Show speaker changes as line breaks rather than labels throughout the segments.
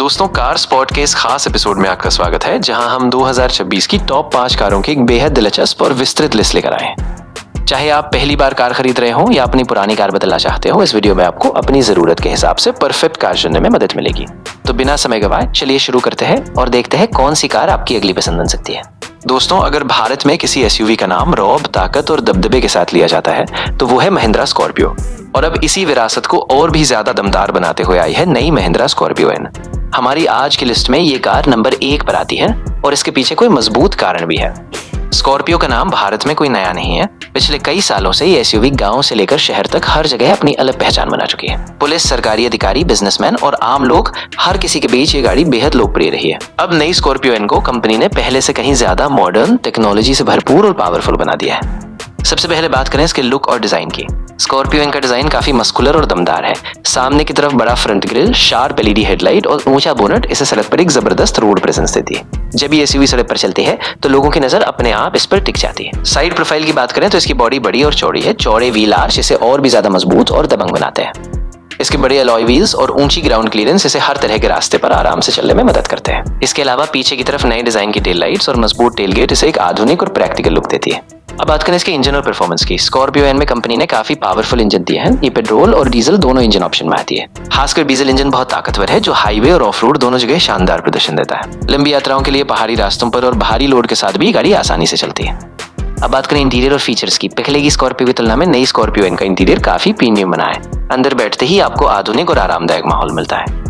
दोस्तों, car spot के इस खास एपिसोड में आपका स्वागत है, जहां हम 2026 की टॉप 5 कारों की एक बेहद दिलचस्प और विस्तृत लिस्ट लेकर आए हैं। चाहे आप पहली बार कार खरीद रहे हो या अपनी पुरानी कार बदलना चाहते हो, इस वीडियो में आपको अपनी जरूरत के हिसाब से परफेक्ट कार चुनने में मदद मिलेगी। तो बिना समय गवाए चलिए शुरू करते हैं और देखते हैं कौन सी कार आपकी अगली पसंद बन सकती है। दोस्तों, अगर भारत में किसी एसयूवी का नाम रौब, ताकत और दबदबे के साथ लिया जाता है तो वो है महिंद्रा स्कॉर्पियो। और अब इसी विरासत को और भी ज्यादा दमदार बनाते हुए आई है नई महिंद्रा स्कॉर्पियो एन। हमारी आज की लिस्ट में ये कार नंबर 1 पर आती है और इसके पीछे कोई मजबूत कारण भी है। स्कॉर्पियो का नाम भारत में कोई नया नहीं है। पिछले कई सालों से ये एसयूवी गांव से लेकर शहर तक हर जगह अपनी अलग पहचान बना चुकी है। पुलिस, सरकारी अधिकारी, बिजनेसमैन और आम लोग, हर किसी के बीच ये गाड़ी बेहद लोकप्रिय रही है। अब नई स्कॉर्पियो एन को कंपनी ने पहले से कहीं ज्यादा मॉडर्न, टेक्नोलॉजी से भरपूर और पावरफुल बना दिया है। सबसे पहले बात करें इसके लुक और डिजाइन की। स्कॉर्पियो एन का डिजाइन काफी मस्कुलर और दमदार है। सामने की तरफ बड़ा front grille, sharp LED headlight और ऊंचा बोनट इसे सड़क पर एक जबरदस्त रोड प्रेजेंस देती है। जब ये एसयूवी सड़क पर चलती है तो लोगों की नजर अपने आप इस पर टिक जाती है। साइड प्रोफाइल की बात करें तो इसकी बॉडी बड़ी और चौड़ी है। चौड़े व्हील आर्च इसे और भी ज्यादा मजबूत और दबंग बनाते हैं। इसके बड़े अलॉय व्हील्स और ऊंची ग्राउंड क्लियरेंस इसे हर तरह के रास्ते पर आराम से चलने में मदद करते हैं। इसके अलावा पीछे की तरफ नए डिजाइन की टेल लाइट्स और मजबूत टेल गेट इसे एक आधुनिक और प्रैक्टिकल लुक देती है। अब बात करें इसके इंजन और परफॉर्मेंस की। स्कॉर्पियो एन में कंपनी ने काफी पावरफुल इंजन दिए हैं। ये पेट्रोल और डीजल दोनों इंजन ऑप्शन में आती है। खासकर डीजल इंजन बहुत ताकतवर है, जो हाईवे और ऑफ रोड दोनों जगह शानदार प्रदर्शन देता है। लंबी यात्राओं के लिए पहाड़ी रास्तों पर और भारी लोड के साथ भी गाड़ी आसानी से चलती है। अब बात करें इंटीरियर और फीचर्स की। पहले की स्कॉर्पियो की तुलना में नई स्कॉर्पियो एन का इंटीरियर काफी प्रीमियम बना है। अंदर बैठते ही आपको आधुनिक और आरामदायक माहौल मिलता है।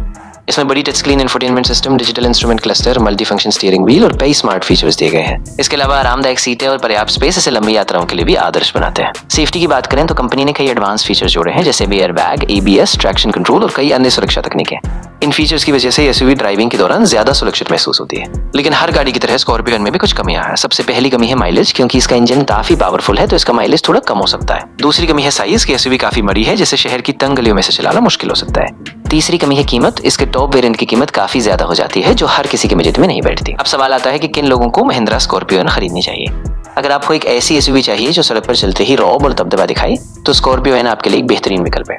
इसमें बड़ी touch screen infotainment system, digital instrument cluster, multi function steering wheel और कई स्मार्ट फीचर्स दिए गए हैं। इसके अलावा आरामदायक सीटें और पर्याप्त स्पेस इसे लंबी यात्राओं के लिए भी आदर्श बनाते हैं। सेफ्टी की बात करें तो कंपनी ने कई एडवांस फीचर्स जोड़े हैं, जैसे air bag, ABS, traction control और कई अन्य सुरक्षा तकनीकें। इन फीचर्स की वजह से एसयूवी ड्राइविंग के दौरान ज्यादा सुरक्षित महसूस होती है। लेकिन हर गाड़ी की तरह स्कॉर्पियो में भी कुछ कमियां हैं। सबसे पहली कमी है माइलेज, क्योंकि इसका इंजन काफी पावरफुल है तो इसका माइलेज थोड़ा कम हो सकता है। दूसरी कमी है साइज की। एसयूवी काफी बड़ी है, जिसे शहर की तंग गलियों में से चलाना मुश्किल हो सकता है। तीसरी कमी है कीमत। इसके टॉप वेरिएंट की कीमत काफी ज्यादा हो जाती है, जो हर किसी के बजट में नहीं बैठती। अब सवाल आता है कि किन लोगों को महिंद्रा स्कॉर्पियो एन खरीदनी चाहिए। अगर आपको एक ऐसी एसयूवी चाहिए जो सड़क पर चलते ही रौब और दबदबा दिखाए, तो स्कॉर्पियो एन आपके लिए एक बेहतरीन विकल्प है।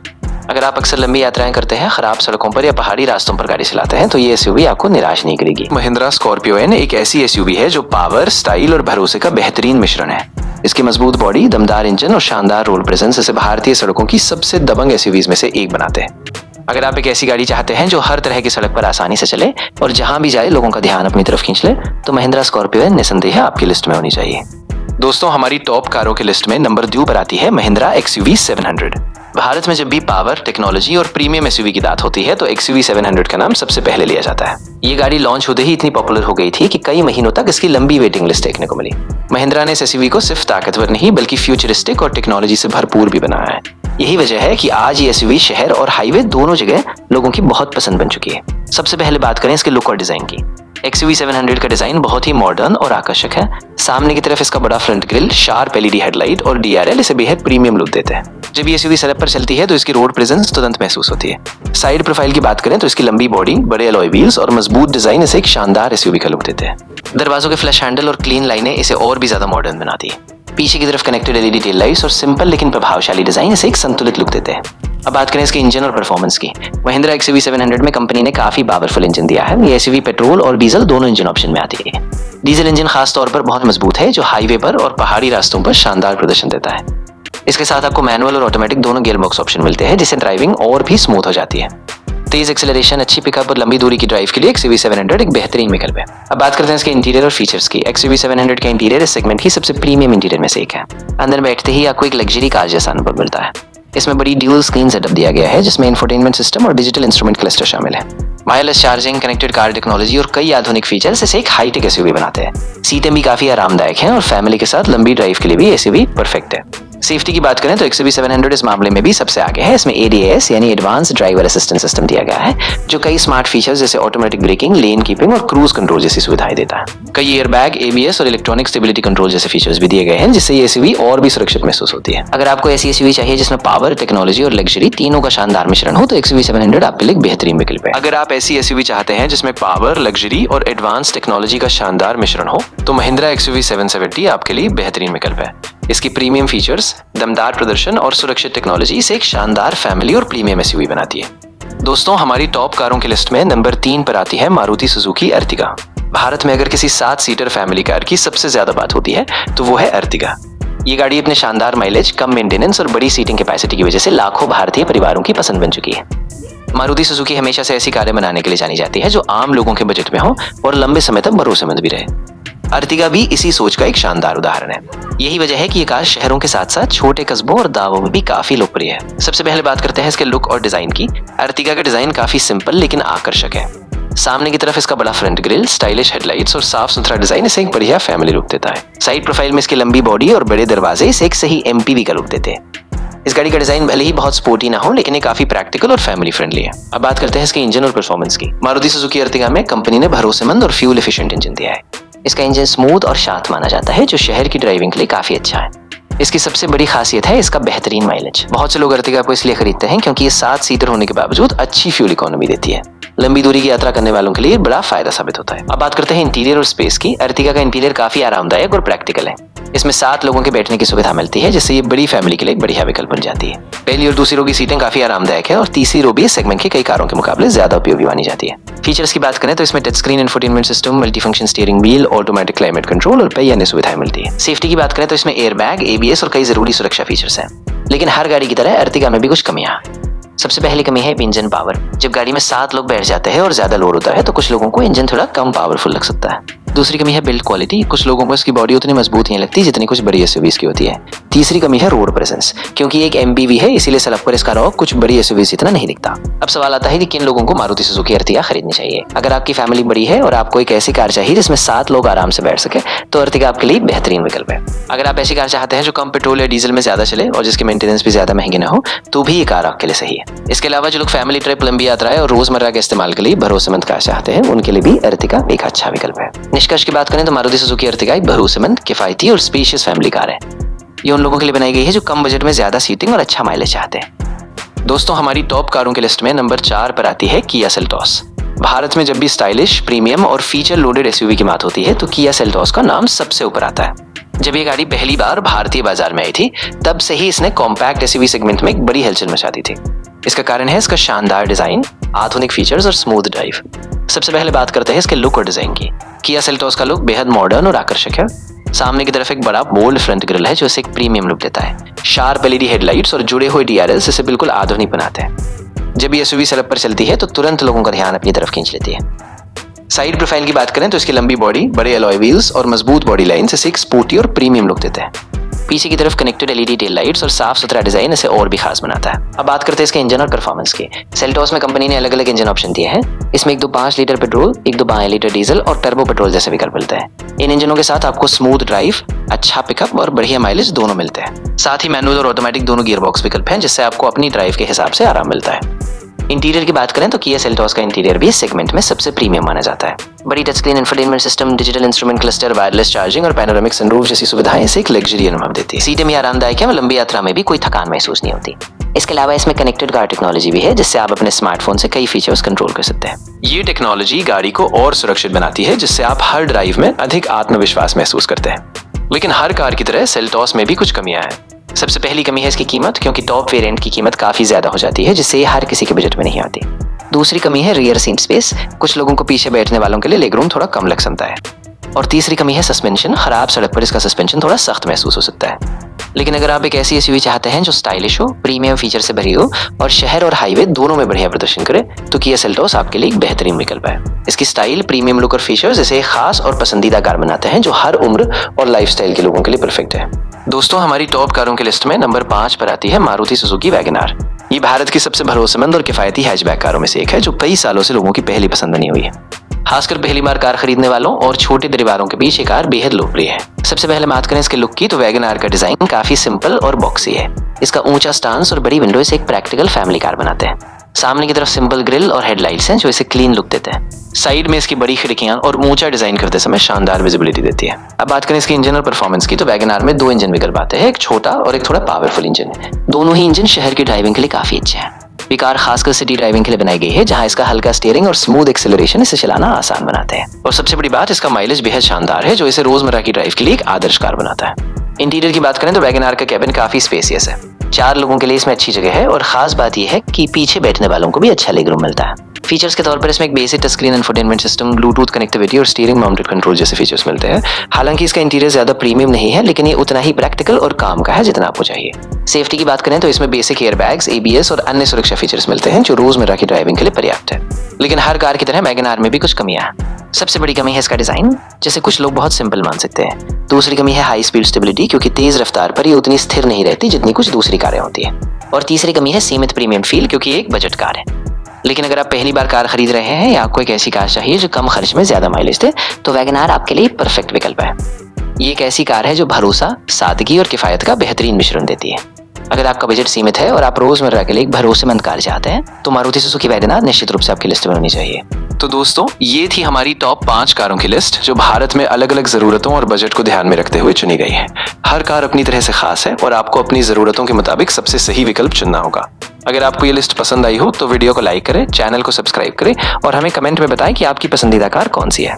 अगर आप अक्सर लंबी यात्राएं करते हैं, खराब सड़कों पर या पहाड़ी रास्तों पर गाड़ी चलाते हैं, तो ये एसयूवी आपको निराश नहीं करेगी। महिंद्रा स्कॉर्पियो एन एक ऐसी एसयूवी है जो पावर, स्टाइल और भरोसे का बेहतरीन मिश्रण है। इसकी मजबूत बॉडी, दमदार इंजन और शानदार रोड प्रेजेंस इसे भारतीय सड़कों की सबसे दबंग एसयूवीज में से एक बनाते हैं। अगर आप एक ऐसी गाड़ी चाहते हैं जो हर तरह की सड़क पर आसानी से चले और जहां भी जाए लोगों का ध्यान अपनी तरफ खींच ले, तो महिंद्रा स्कॉर्पियो एन निसंदेह आपकी लिस्ट में होनी चाहिए। दोस्तों, हमारी टॉप कारों की लिस्ट में नंबर 2 पर आती है महिंद्रा एक्सयूवी 700। भारत में जब भी पावर, टेक्नोलॉजी और प्रीमियम एसयूवी की बात होती है तो एक्सयूवी 700 का नाम सबसे पहले लिया जाता है। ये गाड़ी लॉन्च होते ही इतनी पॉपुलर हो गई थी कि कई महीनों तक इसकी लंबी वेटिंग लिस्ट देखने को मिली। महिंद्रा ने इस एसयूवी को सिर्फ ताकतवर नहीं बल्कि फ्यूचरिस्टिक और टेक्नोलॉजी से भरपूर भी बनाया है। यही वजह है कि आज ये एसयूवी शहर और हाईवे दोनों जगह लोगों की बहुत पसंद बन चुकी है। सबसे पहले बात करें इसके लुक और डिजाइन की। एक्सयूवी 700 का डिजाइन बहुत ही मॉडर्न और आकर्षक है। सामने की तरफ इसका बड़ा front grille, sharp LED headlight और डीआरएल इसे बेहद प्रीमियम लुक देते हैं। जब ये एसयूवी सड़क पर चलती है तो इसकी रोड प्रेजेंस तुरंत महसूस होती है। साइड प्रोफाइल की बात करें तो इसकी लंबी बॉडी, बड़े अलॉय व्हील्स और मजबूत डिजाइन इसे एक शानदार एसयूवी का लुक देते हैं। दरवाजों के फ्लैश हैंडल और क्लीन लाइनें इसे और भी ज्यादा मॉडर्न बनाती है। पीछे की तरफ कनेक्टेड एलईडी टेल लाइट्स और सिंपल लेकिन प्रभावशाली डिजाइन इसे एक संतुलित लुक देते हैं। अब बात करें इसके इंजन और परफॉर्मेंस की। महिंद्रा एक्सयूवी 700 में कंपनी ने काफी पावरफुल इंजन दिया है। ये एसयूवी पेट्रोल और डीजल दोनों इंजन ऑप्शन में आती है। डीजल इंजन खास तौर पर बहुत मजबूत है, जो हाईवे पर और पहाड़ी रास्तों पर शानदार प्रदर्शन देता है। इसके साथ आपको मैनुअल और ऑटोमेटिक दोनों गियर बॉक्स ऑप्शन मिलते हैं, जिससे ड्राइविंग और भी स्मूथ हो जाती है। तेज एक्सेलरेशन, अच्छी पिकअप और लंबी दूरी की ड्राइव के लिए एक्सयूवी 700 एक बेहतरीन विकल्प है। अब बात करते हैं इसके इंटीरियर और फीचर्स की। एक्सयूवी 700 का इंटीरियर इस सेगमेंट की सबसे प्रीमियम इंटीरियर में से एक है। अंदर बैठते ही आपको एक लग्जरी कार जैसा अनुभव मिलता है। इसमें बड़ी ड्यूल स्क्रीन सेटअप दिया गया है, जिसमें इंफोटेनमेंट सिस्टम और डिजिटल इंस्ट्रूमेंट क्लस्टर शामिल है। Wireless charging, connected car technology और कई आधुनिक फीचर्स इसे एक हाईटेक एसयूवी बनाते हैं। सीटें भी काफी आरामदायक हैं और फैमिली के साथ लंबी ड्राइव के लिए भी एसयूवी परफेक्ट है। सेफ्टी की बात करें तो एक्सयूवी 700 इस मामले में भी सबसे आगे है। इसमें एडीएस यानी एडवांस ड्राइवर असिस्टेंट सिस्टम दिया गया है, जो कई स्मार्ट फीचर्स जैसे ऑटोमेटिक ब्रेकिंग, लेन कीपिंग और क्रूज कंट्रोल जैसी सुविधाएं देता है। कई एयरबैग, एबीएस और इलेक्ट्रॉनिक स्टेबिलिटी कंट्रोल जैसे फीचर्स भी दिए गए हैं, जिससे ये एसयूवी और भी सुरक्षित महसूस होती है। अगर आपको ऐसी एसयूवी चाहिए जिसमें पावर, टेक्नोलॉजी और लग्जरी तीनों का शानदार मिश्रण हो, तो एक्सयूवी 700 आपके लिए एक बेहतरीन विकल्प है। अगर आप ऐसी एसयूवी चाहते हैं जिसमें पावर, लग्जरी और एडवांस टेक्नोलॉजी का शानदार मिश्रण हो, तो महिंद्रा एक्सयूवी 770 आपके लिए बेहतरीन विकल्प है। इसकी प्रीमियम फीचर्स, दमदार प्रदर्शन और सुरक्षित टेक्नोलॉजी इसे एक शानदार फैमिली और प्रीमियम एसयूवी बनाती है। दोस्तों हमारी टॉप कारों की लिस्ट में नंबर 3 पर आती है मारुति सुजुकी अर्टिगा। भारत में अगर किसी 7 सीटर फैमिली कार की सबसे ज्यादा बात होती है तो वो है अर्टिगा। ये गाड़ी अपने शानदार माइलेज, कम मेंटेनेंस और बड़ी सीटिंग कैपेसिटी की वजह से लाखों भारतीय परिवारों की पसंद बन चुकी है। मारुति सुजुकी हमेशा से ऐसी कारें बनाने के लिए जानी जाती है जो आम लोगों के बजट में हो और लंबे समय तक भरोसेमंद भी रहे। अर्टिगा भी इसी सोच का एक शानदार उदाहरण है। यही वजह है कि ये कार शहरों के साथ साथ छोटे कस्बों और गांवों में भी काफी लोकप्रिय है। सबसे पहले बात करते हैं इसके लुक और डिजाइन की। अर्टिगा का डिजाइन काफी सिंपल लेकिन आकर्षक है। सामने की तरफ इसका बड़ा फ्रंट ग्रिल, स्टाइलिश हेडलाइट्स और साफ सुथरा डिजाइन इसे एक बढ़िया फैमिली लुक देता है। साइड प्रोफाइल में इसकी लंबी बॉडी और बड़े दरवाजे इसे एक सही एमपीवी का लुक देते हैं। इस गाड़ी का डिजाइन भले ही बहुत स्पोर्टी ना हो लेकिन ये काफी प्रैक्टिकल और फैमिली फ्रेंडली है। अब बात करते हैं इसके इंजन और परफॉर्मेंस की। मारुति सुजुकी अर्टिगा में कंपनी ने भरोसेमंद और फ्यूल एफिशिएंट इंजन दिया है। इसका इंजन स्मूथ और शांत माना जाता है जो शहर की ड्राइविंग के लिए काफी अच्छा है। इसकी सबसे बड़ी खासियत है इसका बेहतरीन माइलेज। बहुत से लोग अर्टिगा को इसलिए खरीदते हैं क्योंकि ये 7 सीटर होने के बावजूद अच्छी फ्यूल इकोनॉमी देती है। लंबी दूरी की यात्रा करने वालों के लिए बड़ा फायदा साबित होता है। अब बात करते हैं इंटीरियर और स्पेस की। अर्टिगा का इंटीरियर काफी आरामदायक और प्रैक्टिकल है। इसमें 7 लोगों के बैठने की सुविधा मिलती है जिससे ये बड़ी फैमिली के लिए एक बढ़िया विकल्प बन जाती है। पहली और दूसरी रो की सीटें काफी आरामदायक है और तीसरी रो भी इस सेगमेंट की कई कारों के मुकाबले ज्यादा उपयोगी मानी जाती है। फीचर्स की बात करें तो इसमें touch screen infotainment system, multifunction steering wheel, automatic climate control और कई अन्य सुविधाएं मिलती है। सेफ्टी की बात करें तो इसमें एयरबैग, एबीएस और कई जरूरी सुरक्षा फीचर्स हैं। लेकिन हर गाड़ी की तरह अर्टिगा में भी कुछ कमियां। सबसे पहली कमी है इंजन पावर। जब गाड़ी में 7 लोग बैठ जाते हैं और ज्यादा लोड होता है तो कुछ लोगों को इंजन थोड़ा कम पावरफुल लग सकता है। दूसरी कमी है बिल्ड क्वालिटी। कुछ लोगों को इसकी बॉडी उतनी मजबूत नहीं लगती जितनी कुछ बड़ी एसयूवीज की होती है। तीसरी कमी है रोड प्रेजेंस। क्योंकि एक एमपीवी है इसीलिए सड़क पर इसका रॉक कुछ बड़ी एसयूवीज इतना नहीं दिखता। अब सवाल आता है कि किन लोगों को मारुति सुजुकी अर्टिगा खरीदनी चाहिए। अगर आपकी फैमिली बड़ी है और आपको एक ऐसी कार चाहिए जिसमें 7 लोग आराम से बैठ सके तो अर्टिगा आपके लिए बेहतरीन विकल्प है। अगर आप ऐसी कार चाहते हैं जो कम पेट्रोल या डीजल में ज्यादा चले और जिसकी मेंटेनेंस भी ज्यादा महंगी ना हो तो भी ये कार आपके लिए सही है। इसके अलावा जो लोग फैमिली ट्रिप, लंबी यात्राएं और रोजमर्रा के इस्तेमाल के लिए भरोसेमंद कार चाहते हैं उनके लिए भी अर्टिगा एक अच्छा विकल्प है। निष्कर्ष की बात करें तो मारुति सुजुकी अर्टिगा एक भरोसेमंद, किफायती और स्पेशियस फैमिली कार है। ये उन लोगों के लिए बनाई गई है जो कम बजट में ज्यादा सीटिंग और अच्छा माइलेज चाहते हैं। दोस्तों हमारी टॉप कारों की लिस्ट में नंबर 4 पर आती है किया सेल्टॉस। भारत में जब भी स्टाइलिश, प्रीमियम और फीचर लोडेड एसयूवी की बात होती है तो किया सेल्टॉस का नाम सबसे ऊपर आता है। जब ये गाड़ी पहली बार भारतीय बाजार में आई थी तब से ही इसने कॉम्पैक्ट एसयूवी सेगमेंट में एक बड़ी हलचल मचा दी थी। इसका कारण है इसका शानदार डिजाइन, आधुनिक फीचर्स और स्मूथ ड्राइव। सबसे पहले बात करते हैं इसके लुक और डिजाइन की। किया सेल्टॉस का लुक बेहद मॉडर्न और आकर्षक है। सामने की तरफ एक बड़ा बोल्ड फ्रंट ग्रिल है जो इसे एक प्रीमियम लुक देता है। शार्प एलईडी हेडलाइट्स और जुड़े हुए डीआरएल्स इसे बिल्कुल आधुनिक बनाते हैं। जब ये एसयूवी सड़क पर चलती है तो तुरंत लोगों का ध्यान अपनी तरफ खींच लेती है। साइड प्रोफाइल की बात करें तो इसकी लंबी बॉडी, बड़े एलॉय व्हील्स और मजबूत बॉडी लाइन्स इसे एक स्पोर्टी और प्रीमियम लुक देते हैं। पीछे की तरफ कनेक्टेड एलईडी टेल लाइट्स और साफ सुथरा डिजाइन इसे और भी खास बनाता है। अब बात करते हैं इसके इंजन और परफॉर्मेंस की। सेल्टॉस में कंपनी ने अलग अलग इंजन ऑप्शन दिए हैं। इसमें एक 5 लीटर पेट्रोल, एक 12 लीटर डीजल और टर्बो पेट्रोल जैसे विकल्प मिलते हैं। इन इंजनों के साथ आपको स्मूथ ड्राइव, अच्छा पिकअप और बढ़िया माइलेज दोनों मिलते हैं। साथ ही मैनुअल और ऑटोमेटिक दोनों गियरबॉक्स विकल्प हैं जिससे आपको अपनी ड्राइव के हिसाब से आराम मिलता है। इंटीरियर की बात करें तो किया सेल्टॉस का इंटीरियर भी इस सेगमेंट में सबसे प्रीमियम माना जाता है। बड़ी touch screen infotainment system, digital instrument cluster, wireless charging और पैनोरामिक सनरूफ जैसी सुविधाएं इसे एक लग्जरी अनुभव देती है। सीटें भी आरामदायक है और लंबी यात्रा में भी कोई थकान महसूस नहीं होती। इसके अलावा इसमें कनेक्टेड कार टेक्नोलॉजी भी है जिससे आप अपने स्मार्टफोन से कई फीचर्स कंट्रोल कर सकते हैं। ये टेक्नोलॉजी गाड़ी को और सुरक्षित बनाती है जिससे आप हर ड्राइव में अधिक आत्मविश्वास महसूस करते हैं। लेकिन हर कार की तरह सेल्टॉस में भी कुछ कमियां हैं। सबसे पहली कमी है इसकी कीमत, क्योंकि टॉप वेरिएंट की कीमत काफी ज्यादा हो जाती है जिससे ये हर किसी के बजट में नहीं आती। दूसरी कमी है रियर सीट स्पेस। कुछ लोगों को पीछे बैठने वालों के लिए लेग रूम थोड़ा कम लग सकता है। और तीसरी कमी है सस्पेंशन। खराब सड़क पर इसका सस्पेंशन थोड़ा सख्त महसूस हो सकता है। लेकिन अगर आप एक ऐसी एसयूवी चाहते हैं जो स्टाइलिश हो, प्रीमियम फीचर से भरी हो और शहर और हाईवे दोनों में बढ़िया प्रदर्शन करे तो किया सेल्टॉस आपके लिए एक बेहतरीन विकल्प है। इसकी स्टाइल, प्रीमियम लुक और फीचर्स इसे एक खास और पसंदीदा कार बनाते हैं जो हर उम्र और लाइफस्टाइल के लोगों के लिए परफेक्ट है। दोस्तों हमारी टॉप कारों की लिस्ट में नंबर 5 पर आती है मारुति सुजुकी वैगन आर। ये भारत की सबसे भरोसेमंद और किफायती हैचबैक कारों में से एक है जो कई सालों से लोगों की पहली पसंद बनी हुई है। खासकर पहली बार कार खरीदने वालों और छोटे परिवारों के बीच ये कार बेहद लोकप्रिय है। सबसे पहले बात करें इसके लुक की तो वैगन आर का डिजाइन काफी सिंपल और बॉक्सी है। इसका ऊंचा स्टांस और बड़ी विंडो इसे एक प्रैक्टिकल फैमिली कार बनाते हैं। सामने की तरफ सिंपल ग्रिल और हेडलाइट्स हैं जो इसे क्लीन लुक देते हैं। साइड में इसकी बड़ी खिड़कियां और ऊंचा डिजाइन करते समय शानदार विजिबिलिटी देती है। अब बात करें इसके इंजन और परफॉर्मेंस की तो वैगन आर में 2 इंजन विकल्प आते हैं, एक छोटा और एक थोड़ा पावरफुल इंजन। दोनों ही इंजन शहर की ड्राइविंग के लिए काफी अच्छे हैं। ये कार खासकर सिटी ड्राइविंग के लिए बनाई गई है जहां इसका हल्का स्टीयरिंग और स्मूथ एक्सेलरेशन इसे चलाना आसान बनाते हैं। और सबसे बड़ी बात, इसका माइलेज बेहद शानदार है जो इसे रोजमर्रा की ड्राइव के लिए एक आदर्श कार बनाता है। इंटीरियर की बात करें तो वैगन आर का कैबिन काफी स्पेसियस है। 4 लोगों के लिए इसमें अच्छी जगह है और खास बात यह है कि पीछे बैठने वालों को भी अच्छा लेग रूम मिलता है। फीचर्स के तौर पर इसमें एक basic touch screen infotainment system, Bluetooth connectivity और स्टीयरिंग माउंटेड कंट्रोल जैसे फीचर्स मिलते हैं। हालांकि इसका इंटीरियर ज्यादा प्रीमियम नहीं है, लेकिन ये उतना ही प्रैक्टिकल और काम का है जितना आपको चाहिए। सेफ्टी की बात करें तो इसमें बेसिक एयर बैग्स, ABS और अन्य सुरक्षा फीचर्स मिलते हैं जो रोजमर्रा की ड्राइविंग के लिए पर्याप्त है। लेकिन हर कार की तरह वैगन आर में भी कुछ कमियां हैं। सबसे बड़ी कमी है इसका डिजाइन, जिसे कुछ लोग बहुत सिंपल मान सकते हैं। दूसरी कमी है हाई स्पीड स्टेबिलिटी, क्योंकि तेज रफ्तार पर ये उतनी स्थिर नहीं रहती जितनी कुछ दूसरी कारें होती हैं। और तीसरी कमी है सीमित प्रीमियम फील, क्योंकि ये एक बजट कार है। लेकिन अगर आप पहली बार कार खरीद रहे हैं या आपको एक ऐसी कार चाहिए जो कम खर्च में ज्यादा माइलेज दे, तो वैगन आर आपके लिए परफेक्ट विकल्प है। ये एक ऐसी कार है जो भरोसा, सादगी और किफायत का बेहतरीन मिश्रण देती है। अगर आपका बजट सीमित है और आप रोजमर्रा के लिए एक भरोसेमंद कार चाहते हैं, तो मारुति सुजुकी वैगन आर निश्चित रूप से आपकी लिस्ट में होनी चाहिए। तो दोस्तों, ये थी हमारी टॉप 5 कारों की लिस्ट जो भारत में अलग अलग जरूरतों और बजट को ध्यान में रखते हुए चुनी गई है। हर कार अपनी तरह से खास है और आपको अपनी जरूरतों के मुताबिक सबसे सही विकल्प चुनना होगा। अगर आपको ये लिस्ट पसंद आई हो तो वीडियो को लाइक करें, चैनल को सब्सक्राइब करें और हमें कमेंट में बताएं कि आपकी पसंदीदा कार कौन सी है।